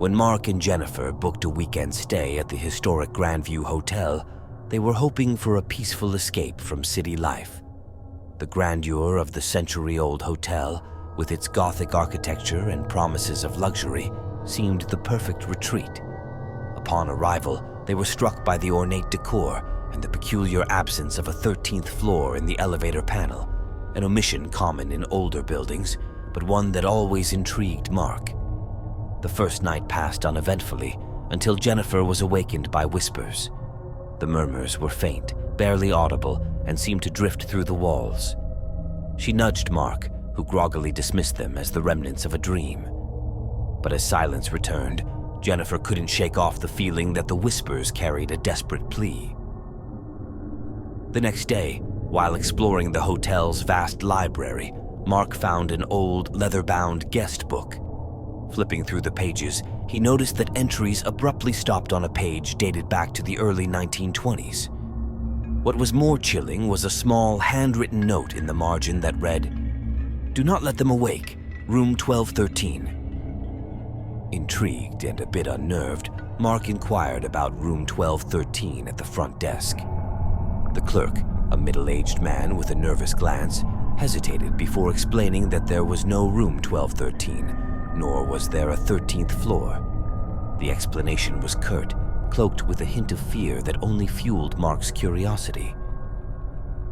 When Mark and Jennifer booked a weekend stay at the historic Grandview Hotel, they were hoping for a peaceful escape from city life. The grandeur of the century-old hotel, with its Gothic architecture and promises of luxury, seemed the perfect retreat. Upon arrival, they were struck by the ornate decor and the peculiar absence of a 13th floor in the elevator panel, an omission common in older buildings, but one that always intrigued Mark. The first night passed uneventfully until Jennifer was awakened by whispers. The murmurs were faint, barely audible, and seemed to drift through the walls. She nudged Mark, who groggily dismissed them as the remnants of a dream. But as silence returned, Jennifer couldn't shake off the feeling that the whispers carried a desperate plea. The next day, while exploring the hotel's vast library, Mark found an old, leather-bound guest book. Flipping through the pages, he noticed that entries abruptly stopped on a page dated back to the early 1920s. What was more chilling was a small, handwritten note in the margin that read, "Do not let them awake, room 1213. Intrigued and a bit unnerved, Mark inquired about room 1213 at the front desk. The clerk, a middle-aged man with a nervous glance, hesitated before explaining that there was no room 1213, nor was there a 13th floor. The explanation was curt, cloaked with a hint of fear that only fueled Mark's curiosity.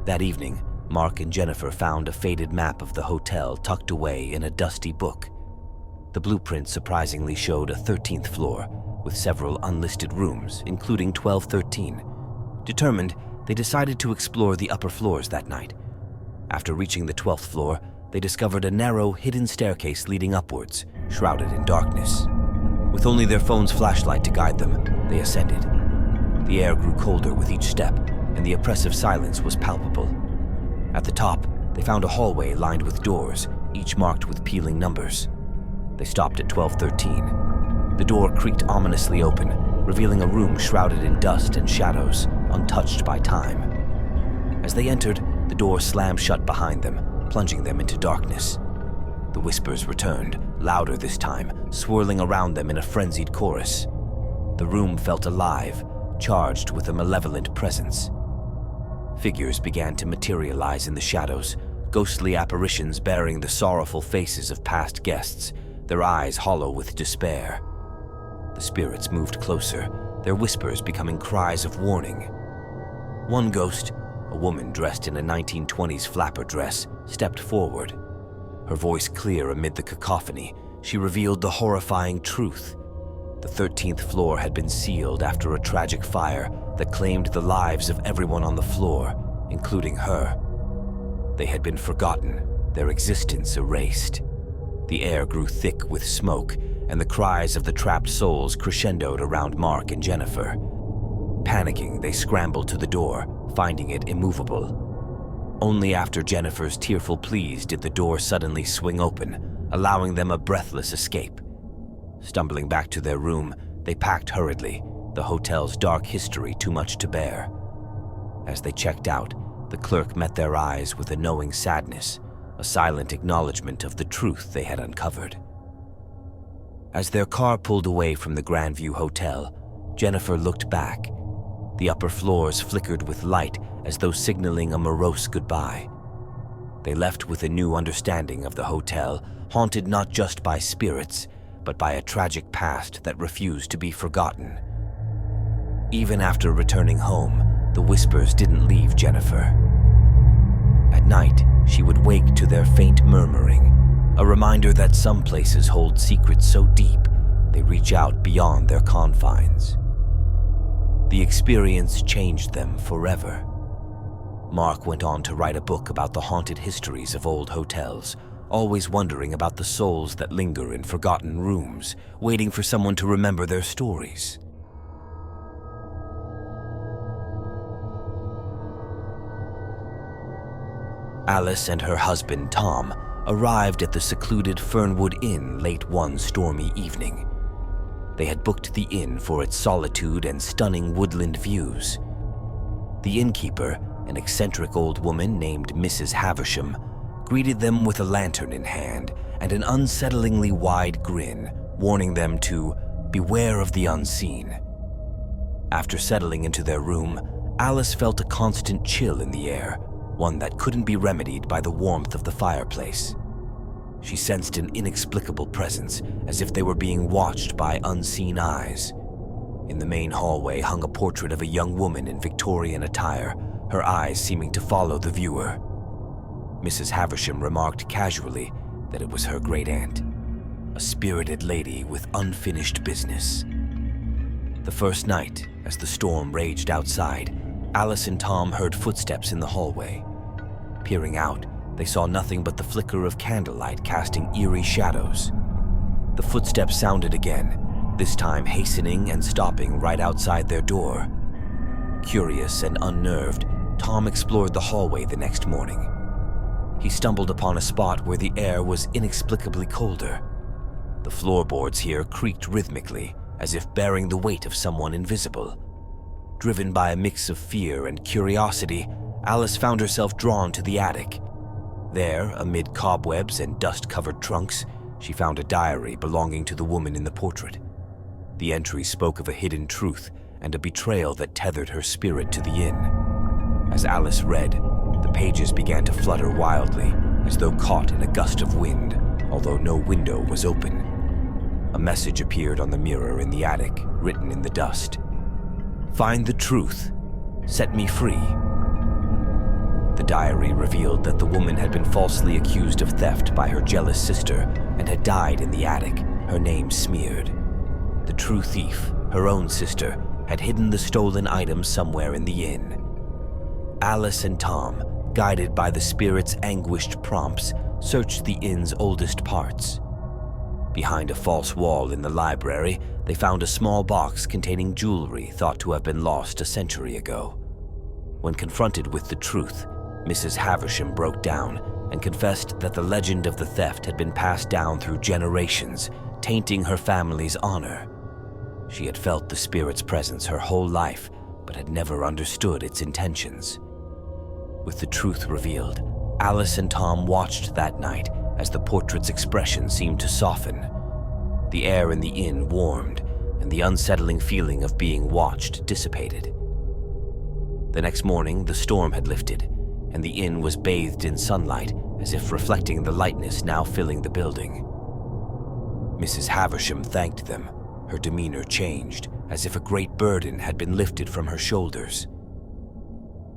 That evening, Mark and Jennifer found a faded map of the hotel tucked away in a dusty book. The blueprint surprisingly showed a 13th floor, with several unlisted rooms, including 1213. Determined, they decided to explore the upper floors that night. After reaching the 12th floor, they discovered a narrow, hidden staircase leading upwards, shrouded in darkness. With only their phone's flashlight to guide them, they ascended. The air grew colder with each step, and the oppressive silence was palpable. At the top, they found a hallway lined with doors, each marked with peeling numbers. They stopped at 1213. The door creaked ominously open, revealing a room shrouded in dust and shadows, untouched by time. As they entered, the door slammed shut behind them, plunging them into darkness. The whispers returned, louder this time, swirling around them in a frenzied chorus. The room felt alive, charged with a malevolent presence. Figures began to materialize in the shadows, ghostly apparitions bearing the sorrowful faces of past guests, their eyes hollow with despair. The spirits moved closer, their whispers becoming cries of warning. One ghost, a woman dressed in a 1920s flapper dress, stepped forward. Her voice clear amid the cacophony, she revealed the horrifying truth. The 13th floor had been sealed after a tragic fire that claimed the lives of everyone on the floor, including her. They had been forgotten, their existence erased. The air grew thick with smoke, and the cries of the trapped souls crescendoed around Mark and Jennifer. Panicking, they scrambled to the door, finding it immovable. Only after Jennifer's tearful pleas did the door suddenly swing open, allowing them a breathless escape. Stumbling back to their room, they packed hurriedly, the hotel's dark history too much to bear. As they checked out, the clerk met their eyes with a knowing sadness, a silent acknowledgement of the truth they had uncovered. As their car pulled away from the Grandview Hotel, Jennifer looked back. The upper floors flickered with light as though signaling a morose goodbye. They left with a new understanding of the hotel, haunted not just by spirits, but by a tragic past that refused to be forgotten. Even after returning home, the whispers didn't leave Jennifer. At night, she would wake to their faint murmuring, a reminder that some places hold secrets so deep they reach out beyond their confines. The experience changed them forever. Mark went on to write a book about the haunted histories of old hotels, always wondering about the souls that linger in forgotten rooms, waiting for someone to remember their stories. Alice and her husband, Tom, arrived at the secluded Fernwood Inn late one stormy evening. They had booked the inn for its solitude and stunning woodland views. The innkeeper, an eccentric old woman named Mrs. Havisham, greeted them with a lantern in hand and an unsettlingly wide grin, warning them to beware of the unseen. After settling into their room, Alice felt a constant chill in the air, one that couldn't be remedied by the warmth of the fireplace. She sensed an inexplicable presence, as if they were being watched by unseen eyes. In the main hallway hung a portrait of a young woman in Victorian attire, her eyes seeming to follow the viewer. Mrs. Havisham remarked casually that it was her great-aunt, a spirited lady with unfinished business. The first night, as the storm raged outside, Alice and Tom heard footsteps in the hallway. Peering out, they saw nothing but the flicker of candlelight casting eerie shadows. The footsteps sounded again, this time hastening and stopping right outside their door. Curious and unnerved, Tom explored the hallway the next morning. He stumbled upon a spot where the air was inexplicably colder. The floorboards here creaked rhythmically, as if bearing the weight of someone invisible. Driven by a mix of fear and curiosity, Alice found herself drawn to the attic. There, amid cobwebs and dust-covered trunks, she found a diary belonging to the woman in the portrait. The entry spoke of a hidden truth and a betrayal that tethered her spirit to the inn. As Alice read, the pages began to flutter wildly, as though caught in a gust of wind, although no window was open. A message appeared on the mirror in the attic, written in the dust. "Find the truth. Set me free." The diary revealed that the woman had been falsely accused of theft by her jealous sister and had died in the attic, her name smeared. The true thief, her own sister, had hidden the stolen items somewhere in the inn. Alice and Tom, guided by the spirit's anguished prompts, searched the inn's oldest parts. Behind a false wall in the library, they found a small box containing jewelry thought to have been lost a century ago. When confronted with the truth, Mrs. Havisham broke down and confessed that the legend of the theft had been passed down through generations, tainting her family's honor. She had felt the spirit's presence her whole life, but had never understood its intentions. With the truth revealed, Alice and Tom watched that night as the portrait's expression seemed to soften. The air in the inn warmed, and the unsettling feeling of being watched dissipated. The next morning, the storm had lifted, and the inn was bathed in sunlight, as if reflecting the lightness now filling the building. Mrs. Havisham thanked them. Her demeanor changed, as if a great burden had been lifted from her shoulders.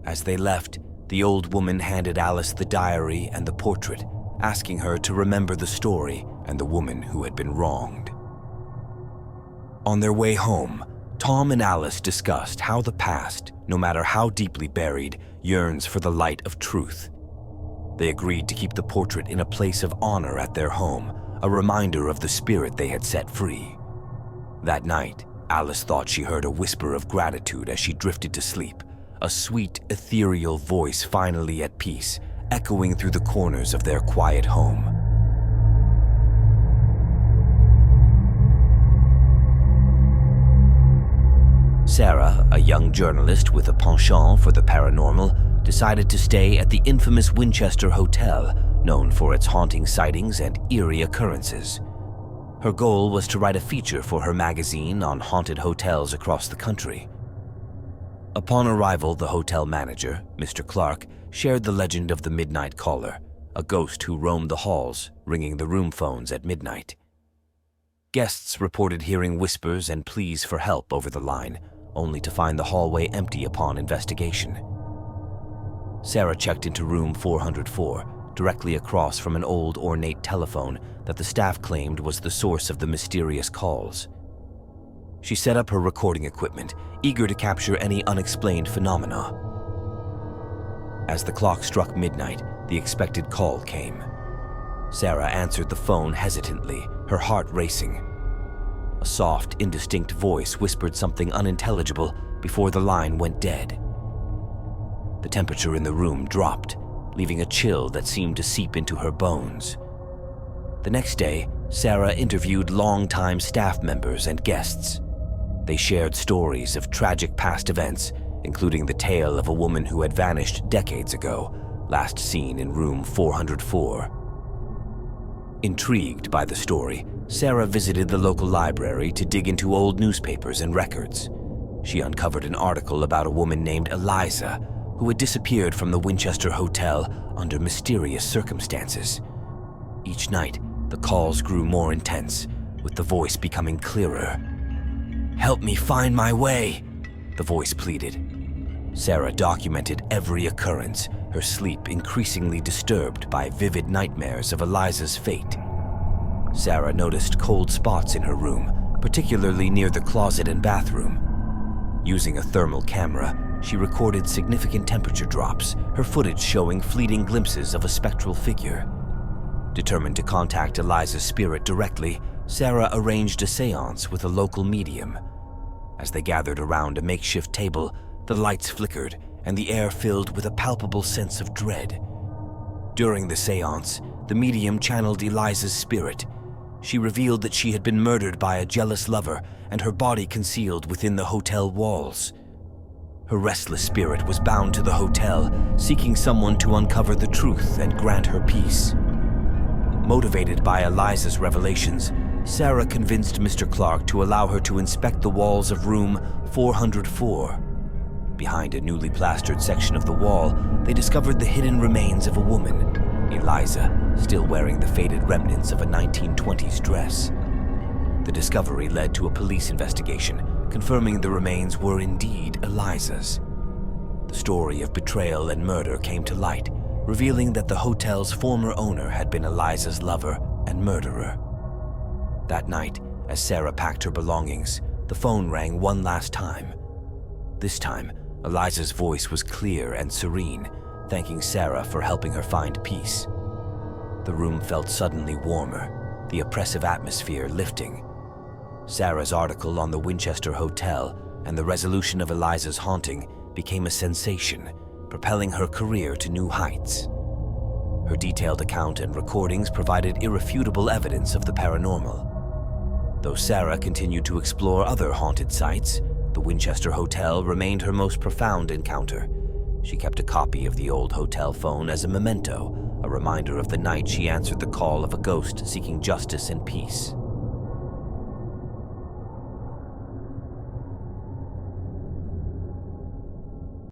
As they left, the old woman handed Alice the diary and the portrait, asking her to remember the story and the woman who had been wronged. On their way home, Tom and Alice discussed how the past, no matter how deeply buried, yearns for the light of truth. They agreed to keep the portrait in a place of honor at their home, a reminder of the spirit they had set free. That night, Alice thought she heard a whisper of gratitude as she drifted to sleep, a sweet, ethereal voice finally at peace, echoing through the corners of their quiet home. Sarah, a young journalist with a penchant for the paranormal, decided to stay at the infamous Winchester Hotel, known for its haunting sightings and eerie occurrences. Her goal was to write a feature for her magazine on haunted hotels across the country. Upon arrival, the hotel manager, Mr. Clark, shared the legend of the Midnight Caller, a ghost who roamed the halls, ringing the room phones at midnight. Guests reported hearing whispers and pleas for help over the line, only to find the hallway empty upon investigation. Sarah checked into room 404, directly across from an old ornate telephone that the staff claimed was the source of the mysterious calls. She set up her recording equipment, eager to capture any unexplained phenomena. As the clock struck midnight, the expected call came. Sarah answered the phone hesitantly, her heart racing. A soft, indistinct voice whispered something unintelligible before the line went dead. The temperature in the room dropped, leaving a chill that seemed to seep into her bones. The next day, Sarah interviewed longtime staff members and guests. They shared stories of tragic past events, including the tale of a woman who had vanished decades ago, last seen in room 404. Intrigued by the story, Sarah visited the local library to dig into old newspapers and records. She uncovered an article about a woman named Eliza who had disappeared from the Winchester Hotel under mysterious circumstances. Each night, the calls grew more intense, with the voice becoming clearer. "Help me find my way," the voice pleaded. Sarah documented every occurrence, her sleep increasingly disturbed by vivid nightmares of Eliza's fate. Sarah noticed cold spots in her room, particularly near the closet and bathroom. Using a thermal camera, she recorded significant temperature drops, her footage showing fleeting glimpses of a spectral figure. Determined to contact Eliza's spirit directly, Sarah arranged a seance with a local medium. As they gathered around a makeshift table, the lights flickered and the air filled with a palpable sense of dread. During the seance, the medium channeled Eliza's spirit. She revealed that she had been murdered by a jealous lover and her body concealed within the hotel walls. Her restless spirit was bound to the hotel, seeking someone to uncover the truth and grant her peace. Motivated by Eliza's revelations, Sarah convinced Mr. Clark to allow her to inspect the walls of room 404. Behind a newly plastered section of the wall, they discovered the hidden remains of a woman, Eliza, still wearing the faded remnants of a 1920s dress. The discovery led to a police investigation, confirming the remains were indeed Eliza's. The story of betrayal and murder came to light, revealing that the hotel's former owner had been Eliza's lover and murderer. That night, as Sarah packed her belongings, the phone rang one last time. This time, Eliza's voice was clear and serene, thanking Sarah for helping her find peace. The room felt suddenly warmer, the oppressive atmosphere lifting. Sarah's article on the Winchester Hotel and the resolution of Eliza's haunting became a sensation, propelling her career to new heights. Her detailed account and recordings provided irrefutable evidence of the paranormal. Though Sarah continued to explore other haunted sites, the Winchester Hotel remained her most profound encounter. She kept a copy of the old hotel phone as a memento, a reminder of the night she answered the call of a ghost seeking justice and peace.